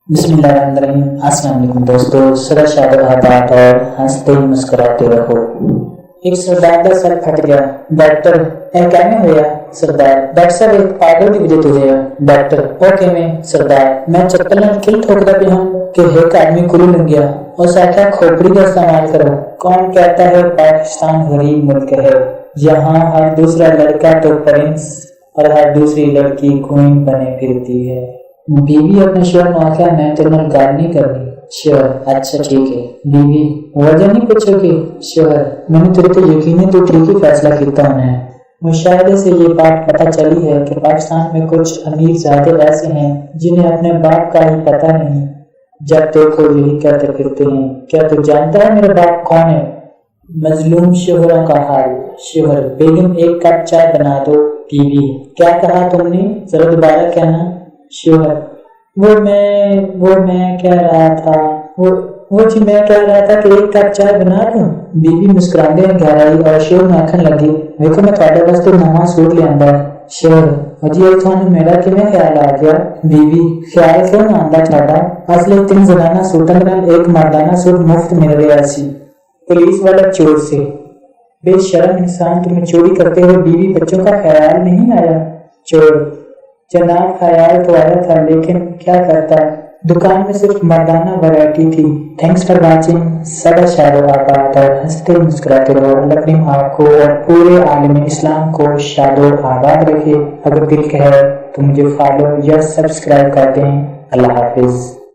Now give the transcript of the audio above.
بسم اللہ الرحمن الرحیم۔ السلام علیکم دوستو، سدا شاد آباد اور ہنستے مسکراتے رہو۔ ایک سردار کا سر پھٹ گیا۔ ڈاکٹر کیویں ہویا؟ سردار ڈاکٹر صاحب ایک پاگل کی وجہ تو ہویا۔ ڈاکٹر او کیویں؟ سردار میں چپل نال کل ٹھوکدا پیا ہوں کہ ایک آدمی کلو لگ گیا، اس آخیا کھوپڑی کا استعمال کرو۔ کون کہتا ہے پاکستان غریب ملک ہے، یہاں ہر دوسرا لڑکا تو پرنس اور ہر دوسری لڑکی کوئن بنے پھرتی ہے۔ بیوی اپنے شوہر نے آخیا میں تیرے نال گل نہیں کرنی۔ شوہر اچھا ٹھیک ہے۔ بیوی وجہ نہیں پوچھو گے؟ شوہر میں نے تیرے تو یقیناً تو ٹھیک ہی فیصلہ کیتا ہونا ہے۔ مشاہدے سے یہ بات پتہ چلی ہے کہ پاکستان میں کچھ امیر زیادہ ایسے ہیں جنہیں اپنے باپ کا ہی پتہ نہیں، جب دیکھو یہی کہتے پھرتے ہیں کیا تو جانتا ہے میرا باپ کون ہے؟ مظلوم شوہروں کا حال۔ شوہر بیگم ایک کپ چائے بنا دو۔ بیوی کیا کہا تم نے؟ ذرا دوبارہ کہنا۔ شوہر وہ میں کہہ رہا تھا میں کہہ رہا تھا کہ ایک کپ چائے بنا دوں۔ بیوی مسکراندے گھر آئی اور شوہر نے آکھن لگی ویکھو میں تہاڈے واسطے نواں سوٹ لیندا ہے۔ شوہر اجی تھانوں میرا کیویں خیال آ گیا؟ بیوی خیال کیوں نہ آندا تہاڈا؟ اصل 3 زنانہ سوٹاں نال ایک مردانہ سوٹ مفت مل رہا سی پولیس والا چور سے۔ بے شرم انسان، تمہیں چوری کرتے ہوئے بیوی بچوں کا خیال نہیں آیا؟ چور جناب خیال تو آیا تھا لیکن کیا کرتا، دکان میں صرف مردانہ ورائٹی تھی۔ Thanks for watching. سدا شاد و آباد اور ہنستے مسکراتے رہو۔ اللہ کریم آپ کو اور پورے عالم اسلام کو شاد و آباد رکھے۔ اگر دل کہے تو مجھے فالو یا سبسکرائب کر دیں۔ اللہ حافظ۔